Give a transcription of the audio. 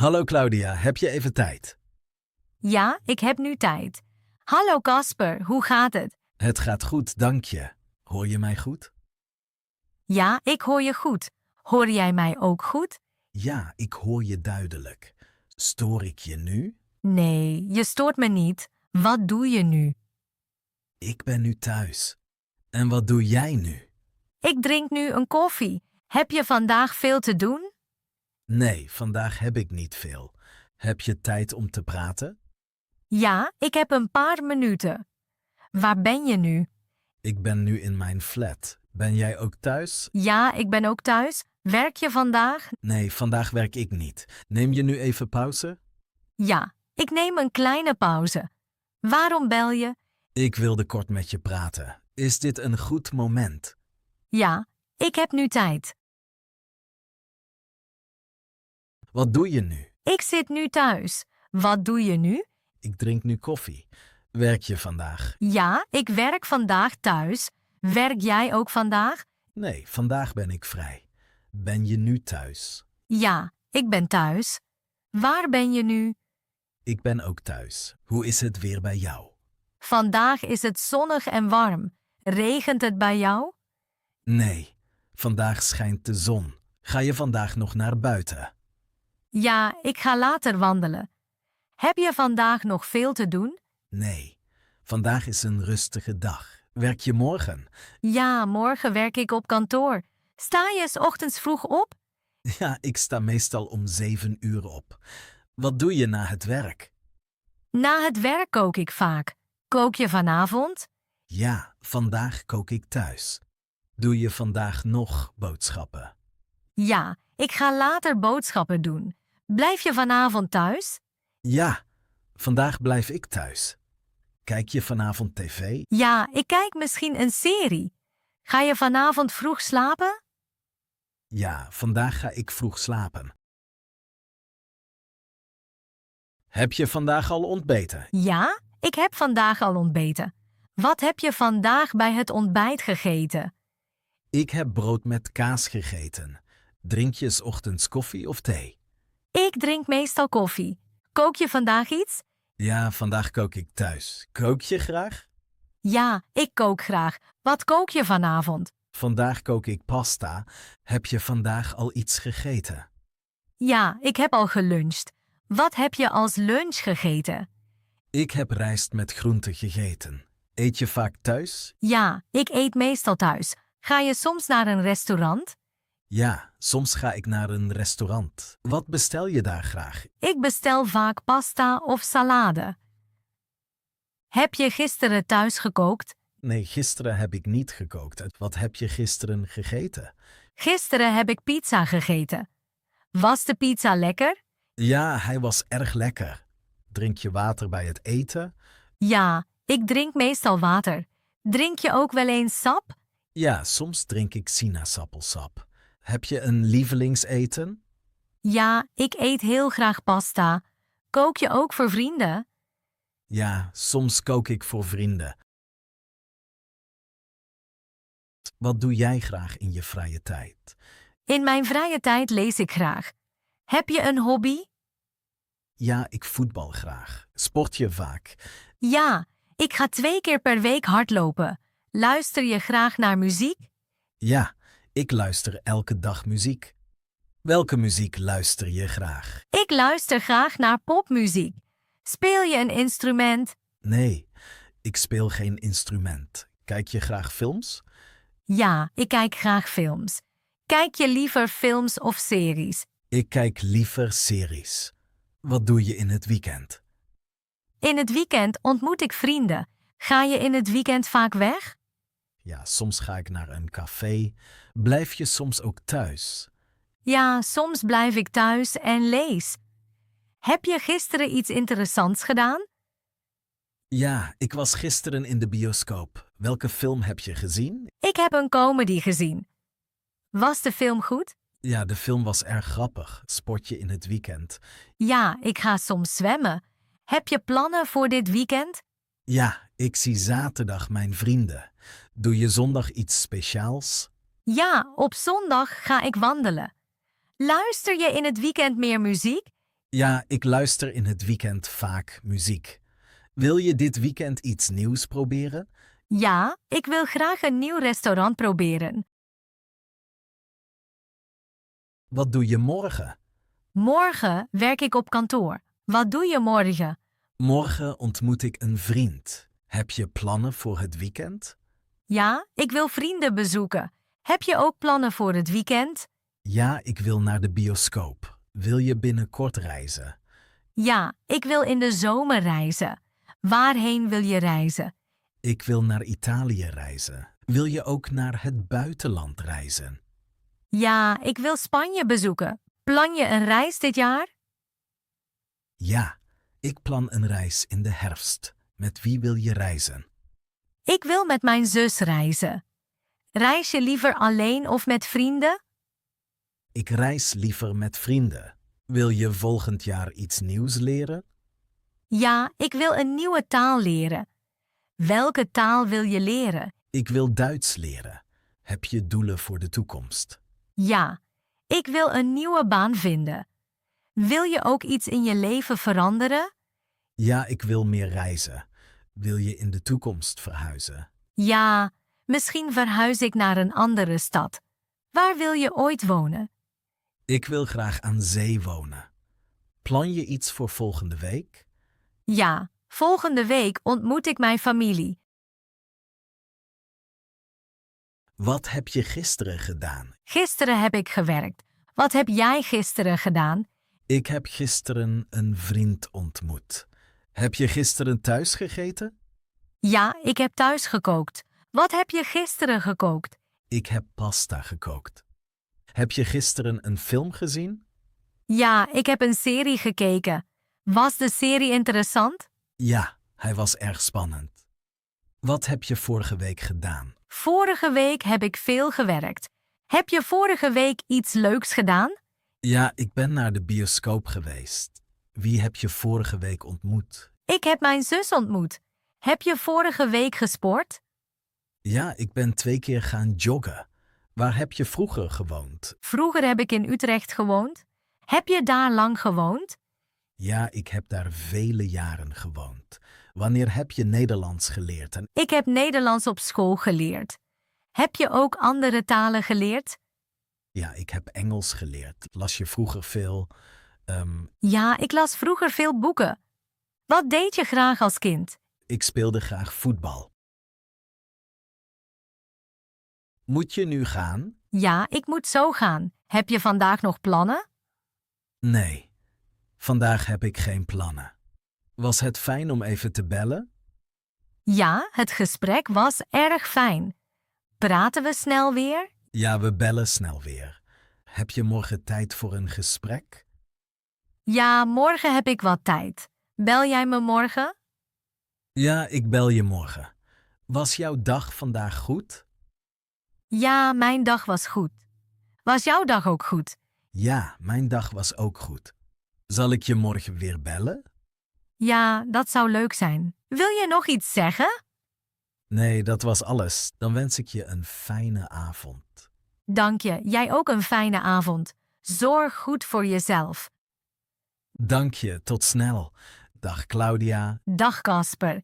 Hallo Claudia, heb je even tijd? Ja, ik heb nu tijd. Hallo Casper, hoe gaat het? Het gaat goed, dank je. Hoor je mij goed? Ja, ik hoor je goed. Hoor jij mij ook goed? Ja, ik hoor je duidelijk. Stoor ik je nu? Nee, je stoort me niet. Wat doe je nu? Ik ben nu thuis. En wat doe jij nu? Ik drink nu een koffie. Heb je vandaag veel te doen? Nee, vandaag heb ik niet veel. Heb je tijd om te praten? Ja, ik heb een paar minuten. Waar ben je nu? Ik ben nu in mijn flat. Ben jij ook thuis? Ja, ik ben ook thuis. Werk je vandaag? Nee, vandaag werk ik niet. Neem je nu even pauze? Ja, ik neem een kleine pauze. Waarom bel je? Ik wilde kort met je praten. Is dit een goed moment? Ja, ik heb nu tijd. Wat doe je nu? Ik zit nu thuis. Wat doe je nu? Ik drink nu koffie. Werk je vandaag? Ja, ik werk vandaag thuis. Werk jij ook vandaag? Nee, vandaag ben ik vrij. Ben je nu thuis? Ja, ik ben thuis. Waar ben je nu? Ik ben ook thuis. Hoe is het weer bij jou? Vandaag is het zonnig en warm. Regent het bij jou? Nee, vandaag schijnt de zon. Ga je vandaag nog naar buiten? Ja, ik ga later wandelen. Heb je vandaag nog veel te doen? Nee, vandaag is een rustige dag. Werk je morgen? Ja, morgen werk ik op kantoor. Sta je 's ochtends vroeg op? Ja, ik sta meestal om 7 uur op. Wat doe je na het werk? Na het werk kook ik vaak. Kook je vanavond? Ja, vandaag kook ik thuis. Doe je vandaag nog boodschappen? Ja, ik ga later boodschappen doen. Blijf je vanavond thuis? Ja, vandaag blijf ik thuis. Kijk je vanavond tv? Ja, ik kijk misschien een serie. Ga je vanavond vroeg slapen? Ja, vandaag ga ik vroeg slapen. Heb je vandaag al ontbeten? Ja, ik heb vandaag al ontbeten. Wat heb je vandaag bij het ontbijt gegeten? Ik heb brood met kaas gegeten. Drink je 's ochtends koffie of thee? Ik drink meestal koffie. Kook je vandaag iets? Ja, vandaag kook ik thuis. Kook je graag? Ja, ik kook graag. Wat kook je vanavond? Vandaag kook ik pasta. Heb je vandaag al iets gegeten? Ja, ik heb al geluncht. Wat heb je als lunch gegeten? Ik heb rijst met groenten gegeten. Eet je vaak thuis? Ja, ik eet meestal thuis. Ga je soms naar een restaurant? Ja, soms ga ik naar een restaurant. Wat bestel je daar graag? Ik bestel vaak pasta of salade. Heb je gisteren thuis gekookt? Nee, gisteren heb ik niet gekookt. Wat heb je gisteren gegeten? Gisteren heb ik pizza gegeten. Was de pizza lekker? Ja, hij was erg lekker. Drink je water bij het eten? Ja, ik drink meestal water. Drink je ook wel eens sap? Ja, soms drink ik sinaasappelsap. Heb je een lievelingseten? Ja, ik eet heel graag pasta. Kook je ook voor vrienden? Ja, soms kook ik voor vrienden. Wat doe jij graag in je vrije tijd? In mijn vrije tijd lees ik graag. Heb je een hobby? Ja, ik voetbal graag. Sport je vaak? Ja, ik ga 2 keer per week hardlopen. Luister je graag naar muziek? Ja, ik luister elke dag muziek. Welke muziek luister je graag? Ik luister graag naar popmuziek. Speel je een instrument? Nee, ik speel geen instrument. Kijk je graag films? Ja, ik kijk graag films. Kijk je liever films of series? Ik kijk liever series. Wat doe je in het weekend? In het weekend ontmoet ik vrienden. Ga je in het weekend vaak weg? Ja, soms ga ik naar een café. Blijf je soms ook thuis? Ja, soms blijf ik thuis en lees. Heb je gisteren iets interessants gedaan? Ja, ik was gisteren in de bioscoop. Welke film heb je gezien? Ik heb een comedy gezien. Was de film goed? Ja, de film was erg grappig. Sport je in het weekend? Ja, ik ga soms zwemmen. Heb je plannen voor dit weekend? Ja, ik zie zaterdag mijn vrienden. Doe je zondag iets speciaals? Ja, op zondag ga ik wandelen. Luister je in het weekend meer muziek? Ja, ik luister in het weekend vaak muziek. Wil je dit weekend iets nieuws proberen? Ja, ik wil graag een nieuw restaurant proberen. Wat doe je morgen? Morgen werk ik op kantoor. Wat doe je morgen? Morgen ontmoet ik een vriend. Heb je plannen voor het weekend? Ja, ik wil vrienden bezoeken. Heb je ook plannen voor het weekend? Ja, ik wil naar de bioscoop. Wil je binnenkort reizen? Ja, ik wil in de zomer reizen. Waarheen wil je reizen? Ik wil naar Italië reizen. Wil je ook naar het buitenland reizen? Ja, ik wil Spanje bezoeken. Plan je een reis dit jaar? Ja, ik plan een reis in de herfst. Met wie wil je reizen? Ik wil met mijn zus reizen. Reis je liever alleen of met vrienden? Ik reis liever met vrienden. Wil je volgend jaar iets nieuws leren? Ja, ik wil een nieuwe taal leren. Welke taal wil je leren? Ik wil Duits leren. Heb je doelen voor de toekomst? Ja, ik wil een nieuwe baan vinden. Wil je ook iets in je leven veranderen? Ja, ik wil meer reizen. Wil je in de toekomst verhuizen? Ja, misschien verhuis ik naar een andere stad. Waar wil je ooit wonen? Ik wil graag aan zee wonen. Plan je iets voor volgende week? Ja, volgende week ontmoet ik mijn familie. Wat heb je gisteren gedaan? Gisteren heb ik gewerkt. Wat heb jij gisteren gedaan? Ik heb gisteren een vriend ontmoet. Heb je gisteren thuis gegeten? Ja, ik heb thuis gekookt. Wat heb je gisteren gekookt? Ik heb pasta gekookt. Heb je gisteren een film gezien? Ja, ik heb een serie gekeken. Was de serie interessant? Ja, hij was erg spannend. Wat heb je vorige week gedaan? Vorige week heb ik veel gewerkt. Heb je vorige week iets leuks gedaan? Ja, ik ben naar de bioscoop geweest. Wie heb je vorige week ontmoet? Ik heb mijn zus ontmoet. Heb je vorige week gesport? Ja, ik ben 2 keer gaan joggen. Waar heb je vroeger gewoond? Vroeger heb ik in Utrecht gewoond. Heb je daar lang gewoond? Ja, ik heb daar vele jaren gewoond. Wanneer heb je Nederlands geleerd? En Ik heb Nederlands op school geleerd. Heb je ook andere talen geleerd? ja, ik heb Engels geleerd. Las je vroeger veel? Ja, ik las vroeger veel boeken. Wat deed je graag als kind? Ik speelde graag voetbal. Moet je nu gaan? Ja, ik moet zo gaan. Heb je vandaag nog plannen? Nee, vandaag heb ik geen plannen. Was het fijn om even te bellen? Ja, het gesprek was erg fijn. Praten we snel weer? Ja, we bellen snel weer. Heb je morgen tijd voor een gesprek? Ja, morgen heb ik wat tijd. Bel jij me morgen? Ja, ik bel je morgen. Was jouw dag vandaag goed? Ja, mijn dag was goed. Was jouw dag ook goed? Ja, mijn dag was ook goed. Zal ik je morgen weer bellen? Ja, dat zou leuk zijn. Wil je nog iets zeggen? Nee, dat was alles. Dan wens ik je een fijne avond. Dank je, jij ook een fijne avond. Zorg goed voor jezelf. Dank je, tot snel. Dag Claudia. Dag Casper.